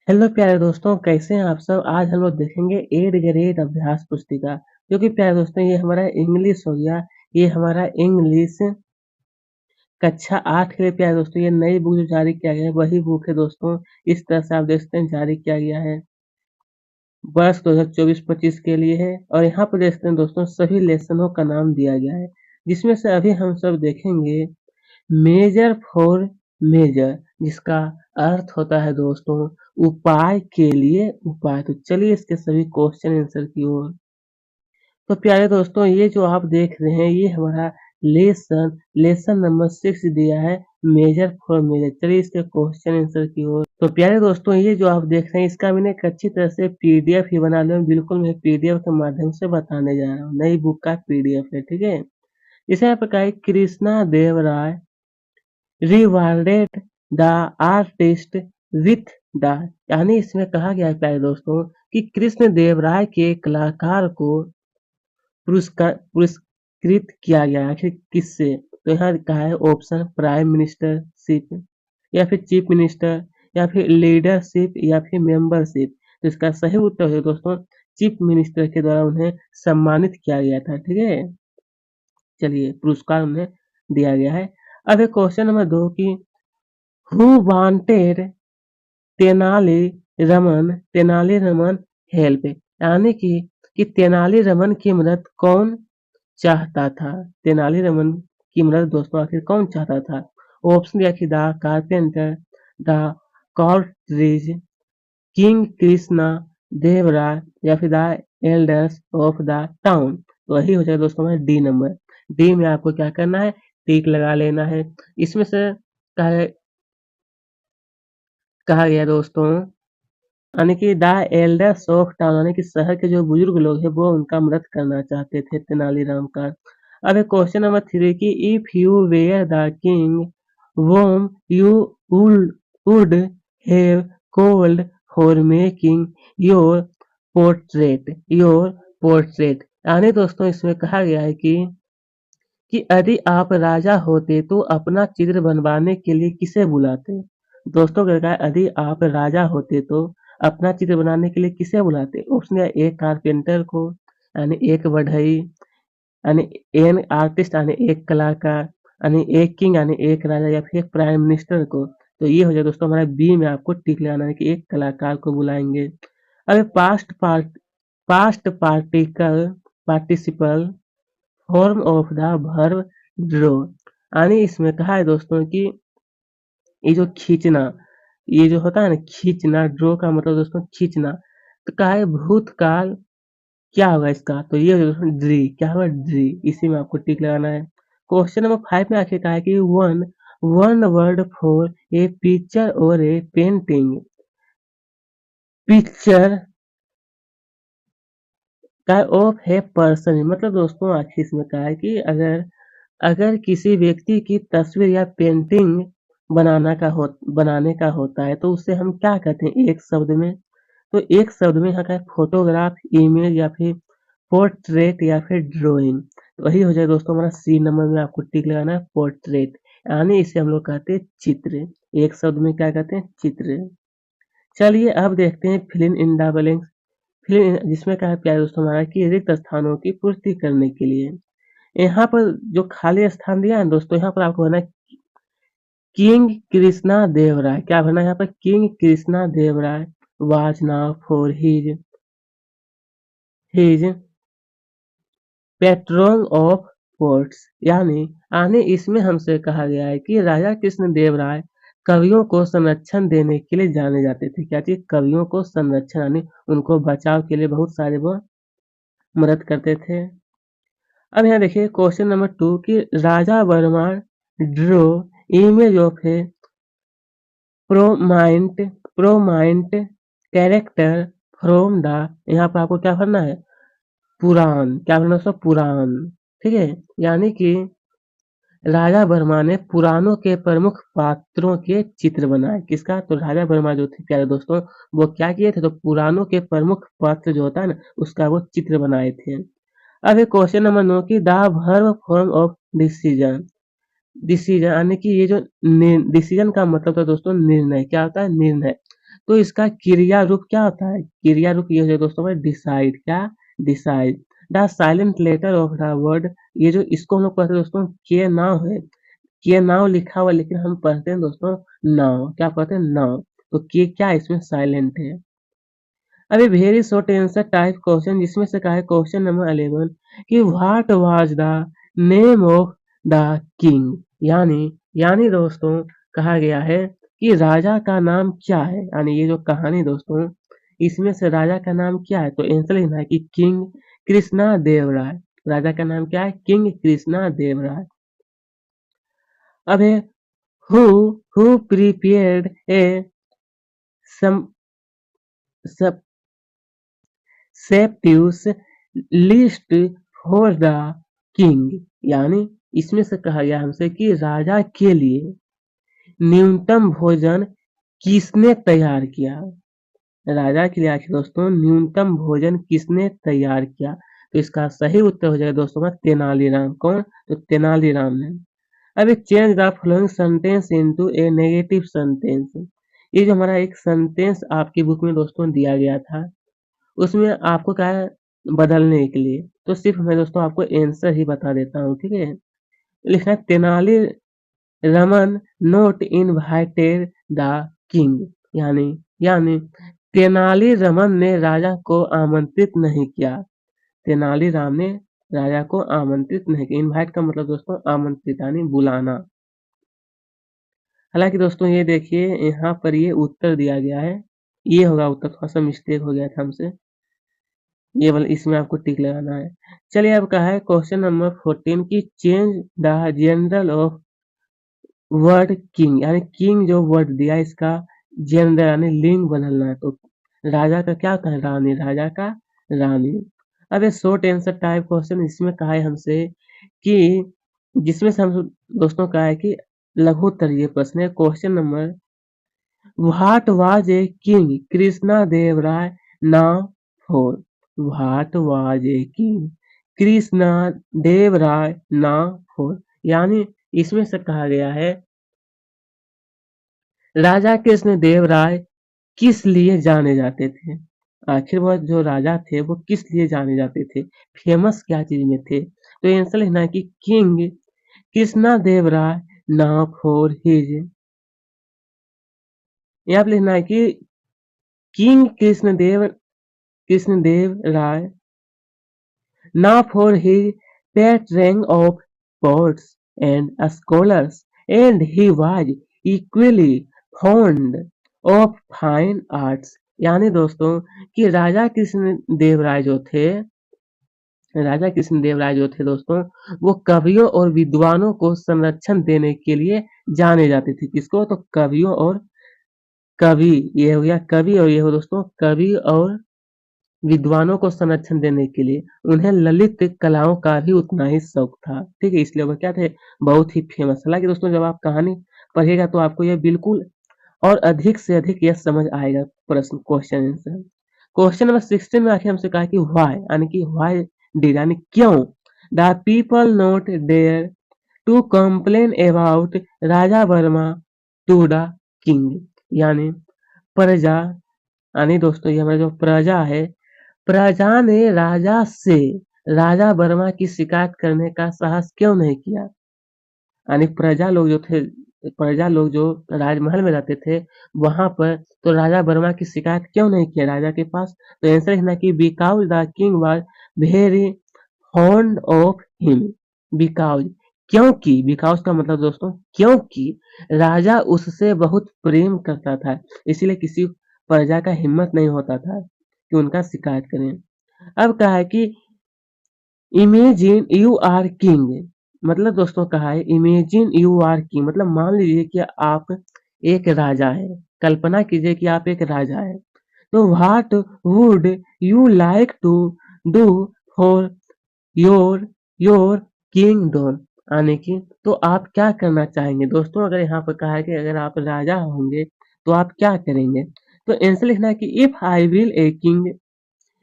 Hello प्यारे दोस्तों, कैसे हैं आप सब। आज हम लोग देखेंगे 8th ग्रेड अभ्यास पुस्तिका, जो कि प्यारे दोस्तों ये हमारा इंग्लिश हो गया। ये हमारा इंग्लिश कक्षा 8 के लिए प्यारे दोस्तों ये नई बुक जो जारी किया गया है वही बुक है दोस्तों। इस तरह से आप देख सकते हैं जारी किया गया है, वर्ष 2024-25 के लिए है। और यहाँ पर देख सकते हैं दोस्तों सभी लेसनों का नाम दिया गया है, जिसमें से अभी हम सब देखेंगे मेजर फॉर मेजर, जिसका अर्थ होता है दोस्तों उपाय के लिए उपाय। तो चलिए इसके सभी क्वेश्चन आंसर की ओर। तो प्यारे दोस्तों ये जो आप देख रहे हैं ये हमारा लेसन लेसन नंबर 6 दिया है, मेजर फॉर मेजर। चलिए इसके क्वेश्चन आंसर की ओर। तो प्यारे दोस्तों ये जो आप देख रहे हैं इसका मैंने एक अच्छी तरह से पीडीएफ ही बना लिया हूं। बिल्कुल मैं पीडीएफ के माध्यम से बताने जा रहा हूँ, नई बुक का पीडीएफ है, ठीक है। इसे यहाँ पर कहा है Krishna Dev Rai rewarded the artist with the, यानी इसमें कहा गया है प्यारे दोस्तों कि कृष्ण देव राय के कलाकार को पुरस्कृत किया गया। आखिर किससे? तो यहाँ कहा है ऑप्शन प्राइम मिनिस्टरशिप, या फिर चीफ मिनिस्टर, या फिर लीडरशिप, या फिर मेंबरशिप। तो इसका सही उत्तर है दोस्तों चीफ मिनिस्टर के द्वारा उन्हें सम्मानित किया गया था, ठीक है। चलिए पुरस्कार उन्हें दिया गया है। अब एक क्वेश्चन नंबर 2 की who wanted Tenali Raman help, यानी कि तेनाली रमन की मदद कौन चाहता था। तेनाली रमन की मदद दोस्तों आखिर कौन चाहता था? ऑप्शन दिया कि the carpenter, the courtiers, king Krishna Devaraya, या फिर the elders of the town. तो वही हो जाएगा दोस्तों हमारा डी नंबर। डी में आपको क्या करना है, टिक लगा लेना है। इसमें से कहा कहा गया दोस्तों, यानी कि द एल्डर्स ऑफ टाउन, यानी कि शहर के जो बुजुर्ग लोग हैं वो उनका मदद करना चाहते थे तेनालीराम का। अब एक क्वेश्चन नंबर 3 की if you were the king whom you would have called for making your your portrait, यानी दोस्तों इसमें कहा गया है कि यदि आप राजा होते तो अपना चित्र बनवाने के लिए किसे बुलाते। दोस्तों क्या कहा, यदि आप राजा होते तो अपना चित्र बनाने के लिए किसे बुलाते। ऑप्शन है एक कारपेंटर को, यानी एक बढ़ई, यानी एन आर्टिस्ट यानी एक कलाकार, यानी एक किंग यानी एक राजा, या फिर एक प्राइम मिनिस्टर को। तो ये हो जाए दोस्तों हमारा बी में आपको टिक लगाना है कि एक कलाकार को बुलाएंगे। अब past particle participle form of the verb draw, यानी इसमें कहा है दोस्तों कि ये जो खींचना, ये जो होता है ना खींचना, ड्रॉ का मतलब दोस्तों खींचना। तो कहा है भूतकाल क्या होगा इसका, तो ये होगा दोस्तों ड्री। क्या होगा ड्री, इसी में आपको टिक लगाना है। क्वेश्चन नंबर 5 में आखिर कहा है कि one one word for a picture और ए पेंटिंग। पिक्चर का ऑफ है पर्सन, मतलब दोस्तों आखिर इसमें कहा है कि अगर अगर किसी व्यक्ति की तस्वीर या पेंटिंग बनाने का होता है तो उसे हम क्या कहते हैं एक शब्द में। तो एक शब्द में यहाँ का है फोटोग्राफ, इमेज, या फिर पोर्ट्रेट, या फिर ड्राइंग। तो वही हो जाए दोस्तों हमारा सी नंबर में आपको टिक लगाना है पोर्ट्रेट, यानी इसे हम लोग कहते हैं चित्र। एक शब्द में क्या कहते हैं, चित्र। चलिए अब देखते हैं फिल इन द ब्लैंक्स। जिसमें क्या है प्यारे दोस्तों हमारा कि रिक्त स्थानों की पूर्ति करने के लिए यहाँ पर जो खाली स्थान दिया है दोस्तों, यहाँ पर आपको भरना है किंग कृष्णा देव राय। क्या भरना है यहाँ पर, king Krishna Dev Raya was known for his patron of ports, यानी आने इसमें हमसे कहा गया है कि राजा कृष्ण देव राय कवियों को संरक्षण देने के लिए जाने जाते थे। क्या चीज, कवियों को संरक्षण, यानी उनको बचाव के लिए बहुत सारे वो मदद करते थे। अब यहाँ देखिए क्वेश्चन नंबर 2 कि Raja Varma drew image of a prominent prominent character from the, यहाँ पर आपको क्या भरना है, पुराण। क्या भरना है, पुराण, ठीक है। यानी कि राजा वर्मा ने पुराणों के प्रमुख पात्रों के चित्र बनाए। किसका, तो राजा वर्मा जो थे प्यारे दोस्तों वो क्या किए थे, तो पुराणों के प्रमुख पात्र जो होता है ना उसका वो चित्र बनाए थे। अब एक क्वेश्चन नंबर 9 की the verb form of decision. Decision यानी कि ये जो डिसीजन का मतलब था दोस्तों निर्णय। क्या होता है, निर्णय। तो इसका क्रिया रूप क्या होता है? क्रिया रूप ये हो जाएगा दोस्तों हमारा डिसाइड। क्या? Decide. The silent letter of the word, ये जो इसको हम लोग पढ़ते हैं दोस्तों के नाउ है। के नाउ लिखा हुआ लेकिन हम पढ़ते हैं दोस्तों नाउ। क्या पढ़ते हैं? नाउ। तो के क्या है? इसमें साइलेंट है। अभी very short answer type question, जिसमें से कहा है क्वेश्चन नंबर 11 कि what was the name of the king. यानी दोस्तों कहा गया है कि राजा का नाम क्या है। यानी ये जो कहानी दोस्तों, इसमें से राजा का नाम क्या है? तो आंसर लिखना है कि किंग कृष्णा देव राय। राजा का नाम क्या है? किंग कृष्णा देव राय। अब है who prepared a sumptuous list for the king. यानी इसमें से कहा गया हमसे कि राजा के लिए न्यूनतम भोजन किसने तैयार किया। राजा के लिए आखिर दोस्तों न्यूनतम भोजन किसने तैयार किया? तो इसका सही उत्तर हो जाएगा दोस्तों तेनालीराम। कौन? तो तेनालीराम ने। अभी change the following sentence into A negative sentence. ये जो हमारा एक सेंटेंस आपकी बुक में दोस्तों दिया गया था, उसमें आपको क्या है बदलने के लिए, तो सिर्फ मैं दोस्तों आपको आंसर ही बता देता हूँ, ठीक है। लिखना है Tenali Raman note invited the king. यानी यानी तेनाली रमन ने राजा को आमंत्रित नहीं किया। तेनालीराम ने राजा को आमंत्रित नहीं किया। इनवाइट का मतलब दोस्तों आमंत्रित यानी बुलाना। हालांकि दोस्तों ये देखिए यहाँ पर ये उत्तर दिया गया है, ये होगा उत्तर, थोड़ा सा मिस्टेक हो गया था हमसे, ये वाला इसमें आपको टिक लगाना है। चलिए अब कहा है क्वेश्चन नंबर 14 की change the general of word king. यानी किंग जो वर्ड दिया इसका जेंडर यानी लिंग बदलना है। तो राजा का क्या होता है? रानी। राजा का रानी। अब ये शॉर्ट आंसर टाइप क्वेश्चन, इसमें कहा है हमसे कि जिसमें से हम दोस्तों कहा है कि लघु उत्तरीय प्रश्न है। Question number what was a king Krishna Dev Raya known for. What was a king Krishna Dev Raya known for. यानी इसमें से कहा गया है राजा कृष्ण देव राय किस लिए जाने जाते थे। आखिर वह जो राजा थे वो किस लिए जाने जाते थे, फेमस क्या चीज में थे। तो आंसर लिखना है कि king Krishna Dev Raya known for his. यहाँ पे लिखना है कि king Krishnadev Raya now for his patronage of poets and scholars, and he was equally fond of fine arts। यानी दोस्तों कि राजा कृष्णदेव राय जो थे दोस्तों, वो कवियों और विद्वानों को संरक्षण देने के लिए जाने जाते थे। किसको? तो कवियों और कवि, ये हो गया कवि, और ये हो दोस्तों कवि और विद्वानों को संरक्षण देने के लिए। उन्हें ललित कलाओं का भी उतना ही शौक था, ठीक है, इसलिए वो क्या थे? बहुत ही फेमस। हालांकि दोस्तों जब आप कहानी पढ़िएगा तो आपको यह बिल्कुल और अधिक से अधिक यह समझ आएगा प्रश्न क्वेश्चन आंसर। क्वेश्चन नंबर 16 में आखिर हमसे कहा कि व्हाई, यानी कि व्हाई डिड यानी क्यों the people not dare to complain about Raja Verma to the king. यानी प्रजा, यानी दोस्तों ये हमारा जो प्रजा है, प्रजा ने राजा से राजा वर्मा की शिकायत करने का साहस क्यों नहीं किया। यानी प्रजा लोग जो राजमहल में रहते थे वहां पर, तो राजा वर्मा की शिकायत क्यों नहीं किया राजा के पास। तो आंसर लिखना कि because the king was very fond of him. Because क्योंकि, बिकॉज का मतलब दोस्तों क्योंकि राजा उससे बहुत प्रेम करता था, इसीलिए किसी प्रजा का हिम्मत नहीं होता था कि उनका शिकायत करें। अब कहा है कि इमेजिन यू आर किंग, मतलब दोस्तों कहा है इमेजिन यू आर किंग, मतलब मान लीजिए कि आप एक राजा है, कल्पना कीजिए कि आप एक राजा है। तो what would you like to do for your your kingdom. आने की, तो आप क्या करना चाहेंगे दोस्तों। अगर यहाँ पर कहा है कि अगर आप राजा होंगे तो आप क्या करेंगे। तो आंसर लिखना है कि if I will a king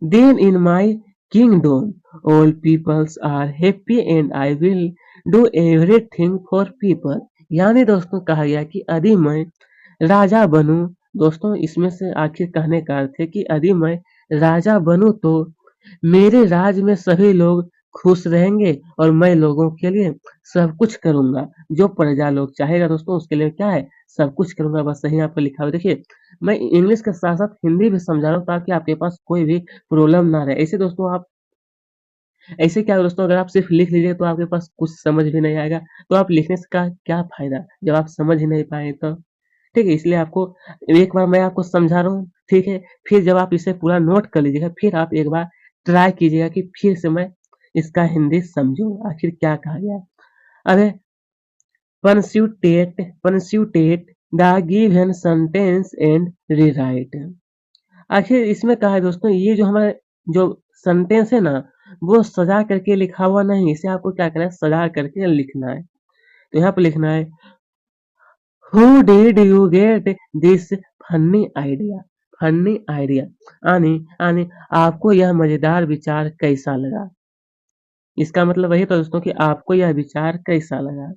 then in my kingdom all peoples are happy and I will do everything for people। यानी दोस्तों कहा गया कि यदि मैं राजा बनूं दोस्तों इसमें से आखिर कहने का अर्थ है कि यदि मैं राजा बनूँ तो मेरे राज में सभी लोग खुश रहेंगे और मैं लोगों के लिए सब कुछ करूँगा। जो प्रजा लोग चाहेगा दोस्तों उसके लिए क्या है, सब कुछ करूँगा, बस यही यहाँ पे लिखा हुआ है। देखिए, मैं इंग्लिश के साथ-साथ हिंदी भी समझा रहा हूँ ताकि आपके पास कोई भी प्रॉब्लम ना रहे। ऐसे क्या है दोस्तों, अगर आप सिर्फ लिख लीजिए तो आपके पास कुछ समझ भी नहीं आएगा, तो आप लिखने से का क्या फ़ायदा जब आप समझ ही नहीं पाए तो। ठीक है? इसलिए आपको एक बार मैं आपको समझा रहा हूँ, ठीक है? फिर जब आप इसे पूरा नोट कर लीजिएगा, फिर आप एक बार ट्राई कीजिएगा कि फिर से मैं इसका हिंदी समझूँ, आखिर क्या कहा गया है। अरे punctuate the given sentence and rewrite. आखिर इसमें कहा है दोस्तों, ये जो हमारा जो सेंटेंस है ना, वो सजा करके लिखा हुआ नहीं, इसे आपको क्या करना है, सजा करके लिखना है। तो यहाँ पे लिखना है, who did you get this funny idea. Funny idea यानी यानी आपको यह मजेदार विचार कैसा लगा। इसका मतलब वही था दोस्तों कि आपको यह विचार कैसा लगा।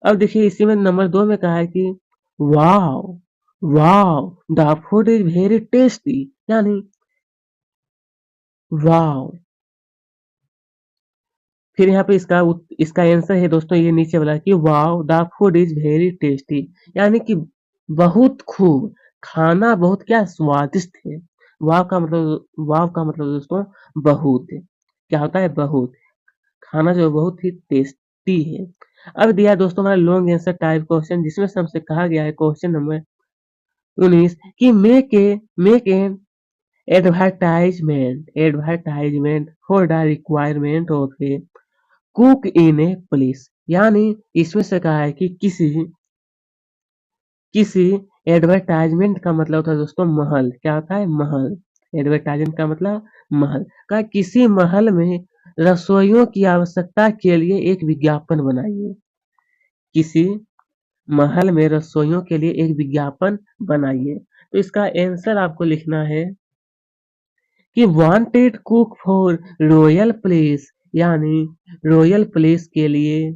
अब देखिए इसी में नंबर 2 में कहा है कि wow wow the food is very tasty, यानी वाओ। फिर यहाँ पे इसका आंसर है दोस्तों ये नीचे वाला कि wow the food is very tasty, यानी कि बहुत खूब, खाना बहुत क्या स्वादिष्ट है। वाव का मतलब दोस्तों बहुत है। क्या होता है, बहुत। खाना जो है बहुत ही टेस्टी है। अब दिया दोस्तों हमारा लॉन्ग आंसर टाइप क्वेश्चन, जिसमें से हमसे कहा गया है क्वेश्चन नंबर 19 कि make an advertisement for the requirement of A cook in a place, यानी इसमें से कहा है कि किसी एडवर्टाइजमेंट का मतलब होता है दोस्तों महल। क्या होता है, महल। एडवर्टाइजमेंट का मतलब महल का, किसी महल में रसोइयों की आवश्यकता के लिए एक विज्ञापन बनाइए। किसी महल में रसोइयों के लिए एक विज्ञापन बनाइए। तो इसका आंसर आपको लिखना है कि wanted cook for royal place, यानी रॉयल प्लेस के लिए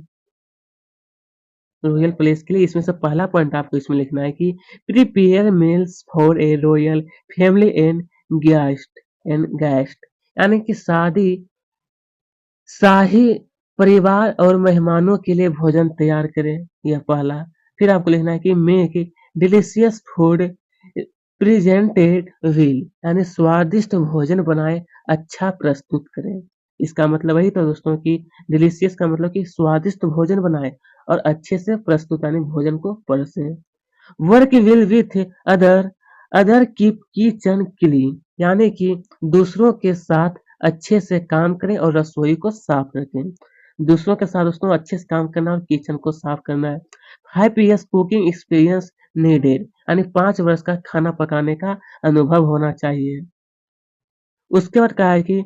रॉयल प्लेस के लिए इसमें से पहला पॉइंट आपको इसमें लिखना है कि prepare meals for a royal family and guest, यानी कि शाही परिवार और मेहमानों के लिए भोजन तैयार करें, यह पहला। फिर आपको लिखना है कि make delicious food presented well, यानी स्वादिष्ट भोजन बनाए, अच्छा प्रस्तुत करें। इसका मतलब वही था दोस्तों कि डिलीशियस का मतलब कि स्वादिष्ट भोजन बनाए और अच्छे से प्रस्तुत यानी भोजन को परोसे। Work will with other other keep kitchen clean, यानी कि दूसरों के साथ अच्छे से काम करें और रसोई को साफ रखें। दूसरों के साथ दोस्तों अच्छे से काम करना और किचन को साफ करना है। 5 years कुकिंग एक्सपीरियंस नीडेड, यानी 5 वर्ष का खाना पकाने का अनुभव होना चाहिए। उसके बाद कहा है कि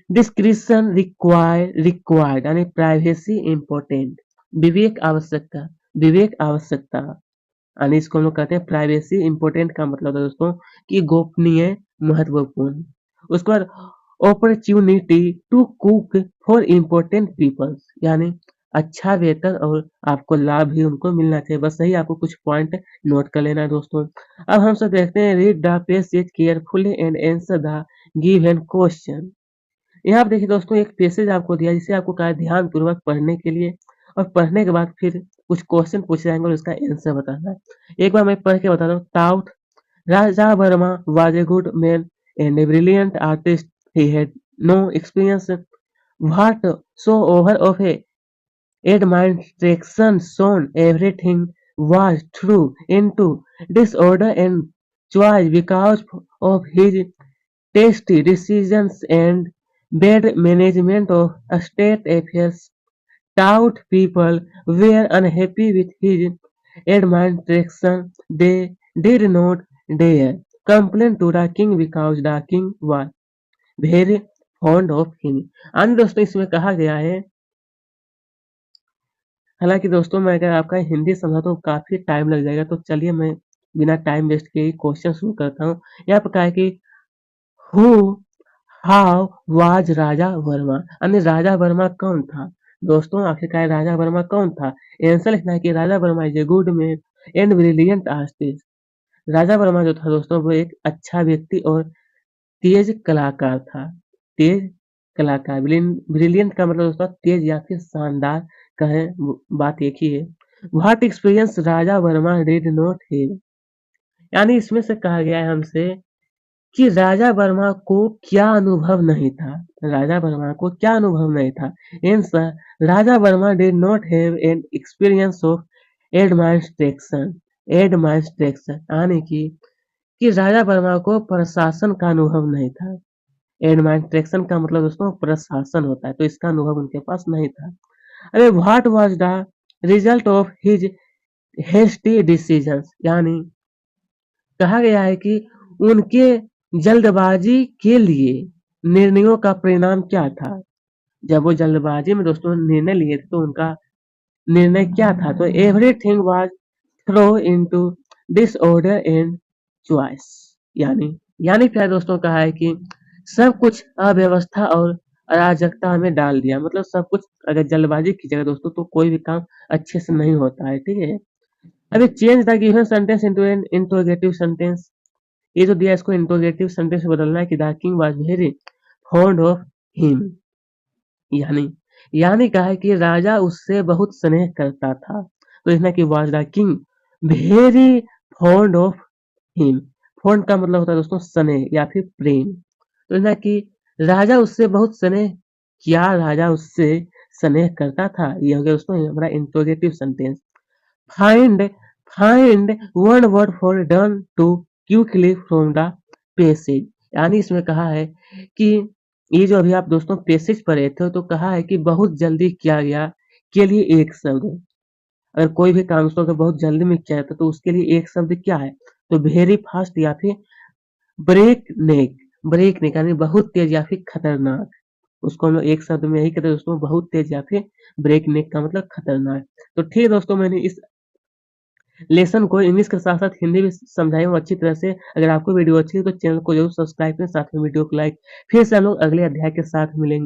डिस्क्रिप्शन रिक्वायर्ड, यानी प्राइवेसी इम्पोर्टेंट, विवेक आवश्यकता, यानी इसको हम लोग कहते हैं प्राइवेसी इम्पोर्टेंट का मतलब है दोस्तों कि गोपनीय महत्वपूर्ण। उसके बाद opportunity to cook for important peoples, यानी अच्छा वेतन और आपको लाभ भी उनको मिलना चाहिए। बस यही आपको कुछ पॉइंट नोट कर लेना है दोस्तों। अब हम सब देखते हैं, read the passage carefully and answer the given question. यहाँ पे देखिए दोस्तों एक पैसेज आपको दिया है, जिसे आपको कहा है ध्यान पूर्वक पढ़ने के लिए, और पढ़ने के बाद फिर कुछ क्वेश्चन पूछे जाएंगे और उसका आंसर बताना है। एक बार मैं पढ़ के बताता हूँ। Taut Raja Verma was a good man and a brilliant artist. He had no experience whatsoever of a administration, soon everything was thrown into disorder and choice because of his tasty decisions and bad management of state affairs. Tout people were unhappy with his administration. They did not dare complain to the king because the king was very fond of him. अन्य दोस्तों इसमें कहा गया है, हालांकि दोस्तों मैं अगर आपका हिंदी समझा तो काफी टाइम लग जाएगा, तो चलिए मैं बिना टाइम वेस्ट किए क्वेश्चन शुरू करता हूँ। यहाँ पर कहा है कि हु हाउ वाज राजा वर्मा, यानी राजा वर्मा कौन था। दोस्तों आखिरकार राजा वर्मा कौन था। आंसर लिखना है कि Raja Varma is a good man and brilliant artist. Raja Varma जो था दोस्तों वो एक अच्छा व्यक्ति और तेज कलाकार था। तेज कलाकार, ब्रिलियंट का मतलब दोस्तों तेज या फिर शानदार कहें, बात एक ही है। What experience Raja Verma did not have, यानी इसमें से कहा गया है हमसे कि राजा वर्मा को क्या अनुभव नहीं था। राजा वर्मा को क्या अनुभव नहीं था। Answer, Raja Verma did not have an experience of administration. Administration यानी कि राजा वर्मा को प्रशासन का अनुभव नहीं था। एडमिनिस्ट्रेशन का मतलब दोस्तों प्रशासन होता है, तो इसका अनुभव उनके पास नहीं था। अरे what was the result of his hasty decisions, यानी कहा गया है कि उनके जल्दबाजी के लिए निर्णयों का परिणाम क्या था। जब वो जल्दबाजी में दोस्तों निर्णय लिए थे तो उनका निर्णय क्या था। तो everything was throw into disorder and choice, यानी क्या दोस्तों कहा है कि सब कुछ अव्यवस्था और अराजकता में डाल दिया। मतलब सब कुछ अगर जल्दबाजी की जाए दोस्तों तो कोई भी काम अच्छे से नहीं होता है, ठीक है। अभी change the given sentence into an interrogative sentence, ये जो दिया है इसको इंट्रोगेटिव सेंटेंस में बदलना है कि the king was very fond of him, यानी कहा है कि राजा उससे बहुत स्नेह करता था। तो इसमें कि was the king very fond of him, fond का मतलब होता है दोस्तों स्नेह या फिर प्रेम। तो इसमें कि राजा उससे बहुत स्नेह, क्या राजा उससे स्नेह करता था, ये हो गया दोस्तों हमारा interrogative sentence. Find find one word for done too quickly from the passage, यानी इसमें कहा है कि ये जो अभी आप दोस्तों पैसेज पढ़े थे तो कहा है कि बहुत जल्दी किया गया के लिए एक शब्द। अगर कोई भी काम दोस्तों अगर बहुत जल्दी में किया जाता तो उसके लिए एक शब्द क्या है, तो वेरी फास्ट या फिर ब्रेक नेक। ब्रेक नेक यानी बहुत तेज या फिर खतरनाक, उसको हम लोग एक शब्द में यही कहते हैं दोस्तों, बहुत तेज या फिर ब्रेक नेक का मतलब खतरनाक। तो ठीक है दोस्तों, मैंने इस लेसन को इंग्लिश के साथ साथ हिंदी भी समझाई हूँ अच्छी तरह से। अगर आपको वीडियो अच्छी है तो चैनल को जरूर सब्सक्राइब करें, साथ में वीडियो को लाइक। फिर से हम लोग अगले अध्याय के साथ मिलेंगे।